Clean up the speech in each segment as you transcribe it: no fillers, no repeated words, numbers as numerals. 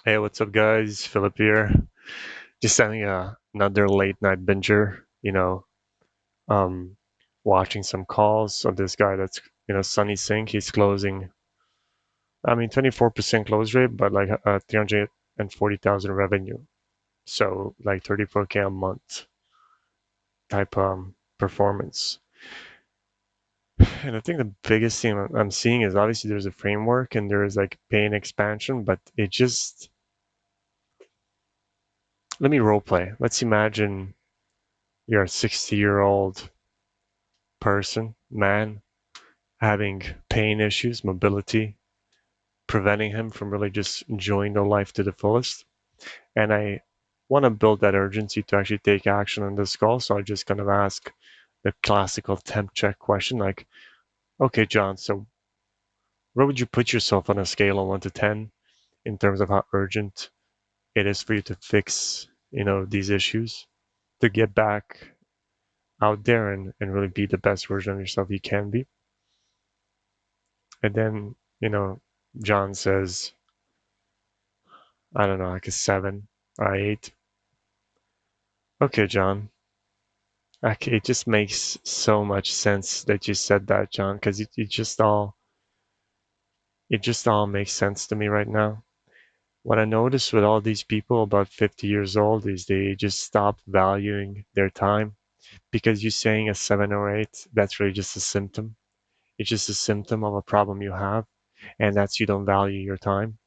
Hey, what's up, guys? Philip here. Just having another late night binger. Um, watching some calls of this guy that's Sunny Sink. He's closing. 24% close rate, but like 340,000 revenue. So like 34K a month type performance. And I think the biggest thing I'm seeing is obviously there's a framework and there is like pain expansion, but it just let me role play. Let's imagine you're a 60-year-old person, man, having pain issues, mobility, preventing him from really just enjoying the life to the fullest. And I want to build that urgency to actually take action on this call. So I just kind of ask the classical temp check question like, okay, John, so where would you put yourself on a scale of 1 to 10 in terms of how urgent it is for you to fix, these issues, to get back out there and really be the best version of yourself you can be? And then, John says, I don't know, like a 7 or 8. Okay, John. Okay, it just makes so much sense that you said that, John, because it just all makes sense to me right now. What I notice with all these people about 50 years old is they just stop valuing their time because you saying a 7 or 8, that's really just a symptom. It's just a symptom of a problem you have, and that's you don't value your time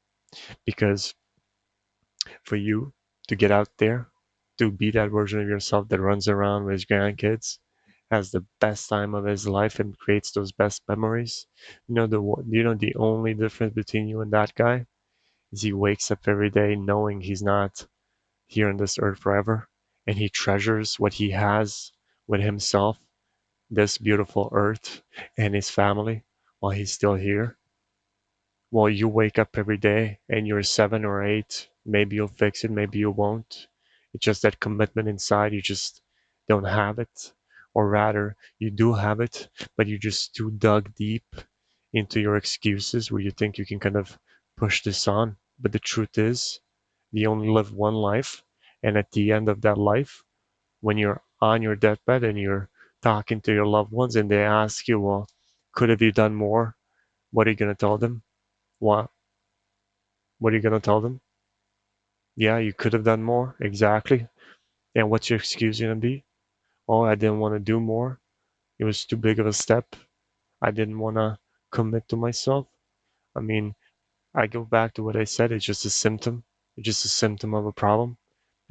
because for you to get out there, to be that version of yourself that runs around with his grandkids, has the best time of his life and creates those best memories. The only difference between you and that guy is he wakes up every day knowing he's not here on this earth forever, and he treasures what he has with himself, this beautiful earth and his family, while he's still here. Well, you wake up every day and you're 7 or 8. Maybe you'll fix it, maybe you won't. It's just that commitment inside, you just don't have it. Or rather, you do have it, but you're just too dug deep into your excuses where you think you can kind of push this on. But the truth is, you only live one life. And at the end of that life, when you're on your deathbed and you're talking to your loved ones and they ask you, well, could have you done more? What are you going to tell them? What What are you gonna tell them? Yeah, you could have done more. Exactly. And what's your excuse gonna be? Oh, I didn't want to do more. It was too big of a step. I didn't want to commit to myself. I mean, I go back to what I said. It's just a symptom. It's just a symptom of a problem.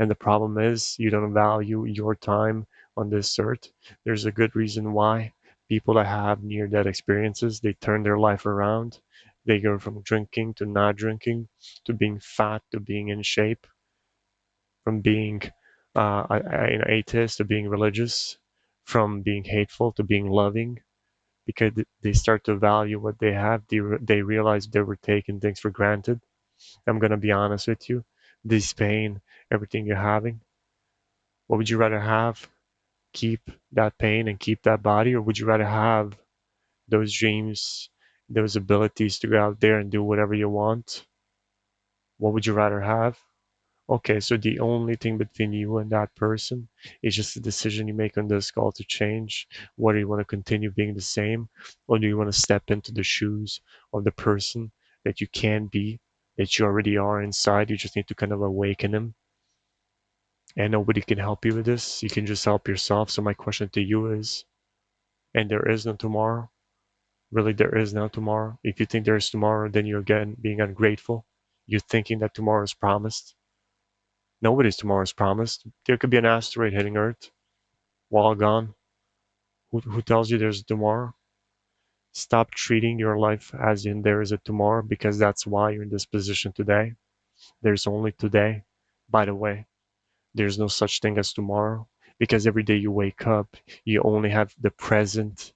And the problem is you don't value your time on this earth. There's a good reason why people that have near death experiences, they turn their life around. They go from drinking to not drinking to being fat to being in shape, from being an atheist to being religious, from being hateful to being loving, because they start to value what they have. They realize they were taking things for granted. I'm going to be honest with you. This pain, everything you're having, what would you rather have? Keep that pain and keep that body, or would you rather have those dreams, those abilities to go out there and do whatever you want? What would you rather have? Okay, so the only thing between you and that person is just the decision you make on this call to change, whether you want to continue being the same, or do you want to step into the shoes of the person that you can be, that you already are inside. You just need to kind of awaken them. And nobody can help you with this. You can just help yourself. So my question to you is, and there is no tomorrow. Really, there is no tomorrow. If you think there is tomorrow, then you're again being ungrateful. You're thinking that tomorrow is promised. Nobody's tomorrow is promised. There could be an asteroid hitting Earth, while gone. Who tells you there's a tomorrow? Stop treating your life as in there is a tomorrow, because that's why you're in this position today. There's only today. By the way, there's no such thing as tomorrow, because every day you wake up, you only have the present.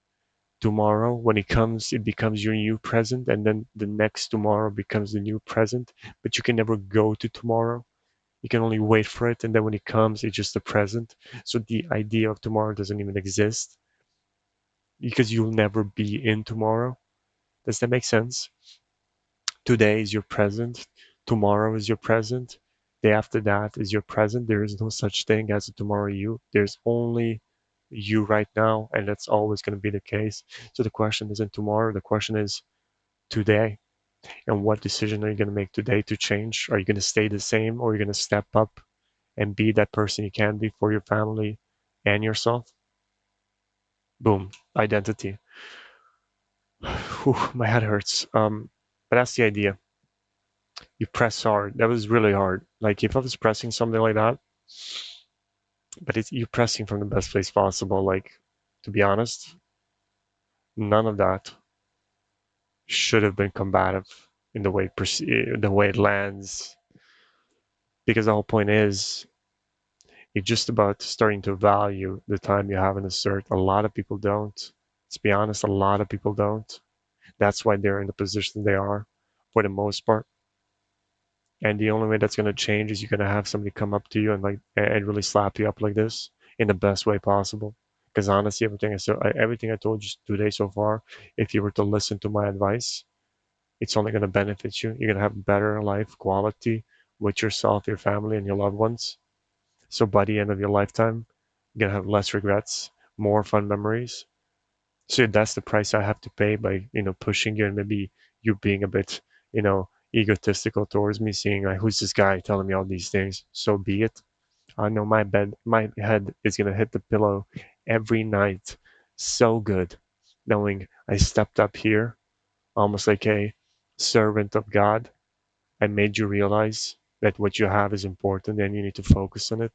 Tomorrow, when it comes, it becomes your new present, and then the next tomorrow becomes the new present. But you can never go to tomorrow. You can only wait for it, and then when it comes, it's just the present. So the idea of tomorrow doesn't even exist, because you'll never be in tomorrow. Does that make sense? Today is your present. Tomorrow is your present. Day after that is your present. There is no such thing as a tomorrow you. There's only you right now, and that's always going to be the case. So the question isn't tomorrow. The question is today. And what decision are you going to make today to change? Are you going to stay the same, or are you going to step up and be that person you can be for your family and yourself? Boom, identity. Whew, my head hurts. But that's the idea. You press hard. That was really hard. Like if I was pressing something like that, but it's you pressing from the best place possible. Like to be honest, none of that should have been combative in the way it lands. Because the whole point is, it's just about starting to value the time you have in a cert. A lot of people don't. Let's be honest, a lot of people don't. That's why they're in the position they are for the most part. And the only way that's going to change is you're going to have somebody come up to you and like and really slap you up like this in the best way possible. Because honestly, everything I told you today so far, if you were to listen to my advice, it's only going to benefit you. You're going to have better life quality with yourself, your family, and your loved ones. So by the end of your lifetime, you're going to have less regrets, more fun memories. So that's the price I have to pay by, pushing you and maybe you being a bit, egotistical towards me, seeing like, who's this guy telling me all these things? So be it. I know my head is gonna hit the pillow every night so good, knowing I stepped up here almost like a servant of God. I made you realize that what you have is important and you need to focus on it.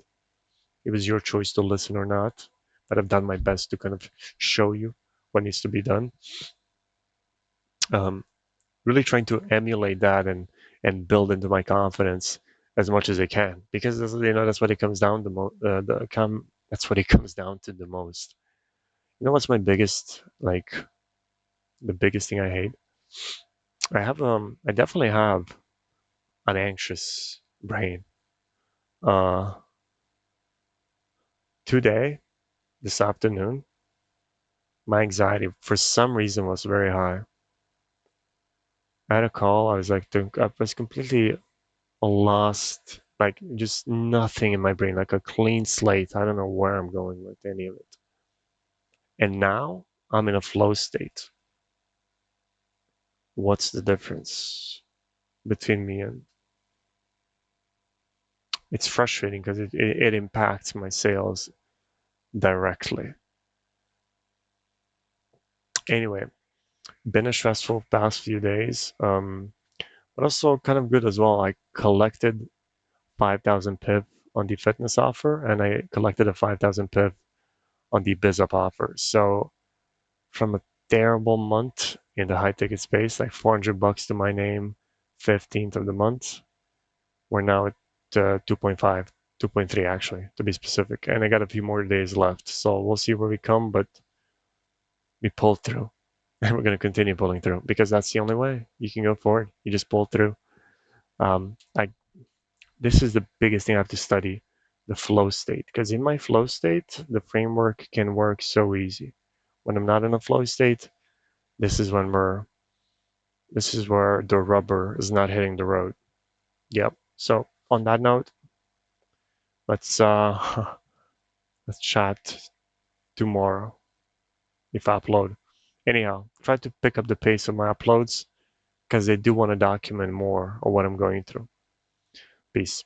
It was your choice to listen or not, but I've done my best to kind of show you what needs to be done. Um, really trying to emulate that and build into my confidence as much as I can, because that's what it comes down to that's what it comes down to the most. What's my biggest, like, the biggest thing I hate? I definitely have an anxious brain. uh Today, this afternoon, my anxiety for some reason was very high. I had a call. I was completely lost, like just nothing in my brain, like a clean slate. I don't know where I'm going with any of it. And now I'm in a flow state. What's the difference between me and it's frustrating because it impacts my sales directly. Anyway, been a stressful past few days, but also kind of good as well. I collected 5,000 pip on the fitness offer, and I collected a 5,000 pip on the biz up offer. So from a terrible month in the high ticket space, like $400 to my name, 15th of the month. We're now at 2.5, 2.3 actually, to be specific. And I got a few more days left. So we'll see where we come, but we pulled through. And we're going to continue pulling through because that's the only way you can go forward. You just pull through. I This is the biggest thing I have to study, the flow state. Because in my flow state, the framework can work so easy. When I'm not in a flow state, this is when we're this is where the rubber is not hitting the road. Yep. So on that note, let's let's chat tomorrow if I upload. Anyhow, try to pick up the pace of my uploads because I do want to document more of what I'm going through. Peace.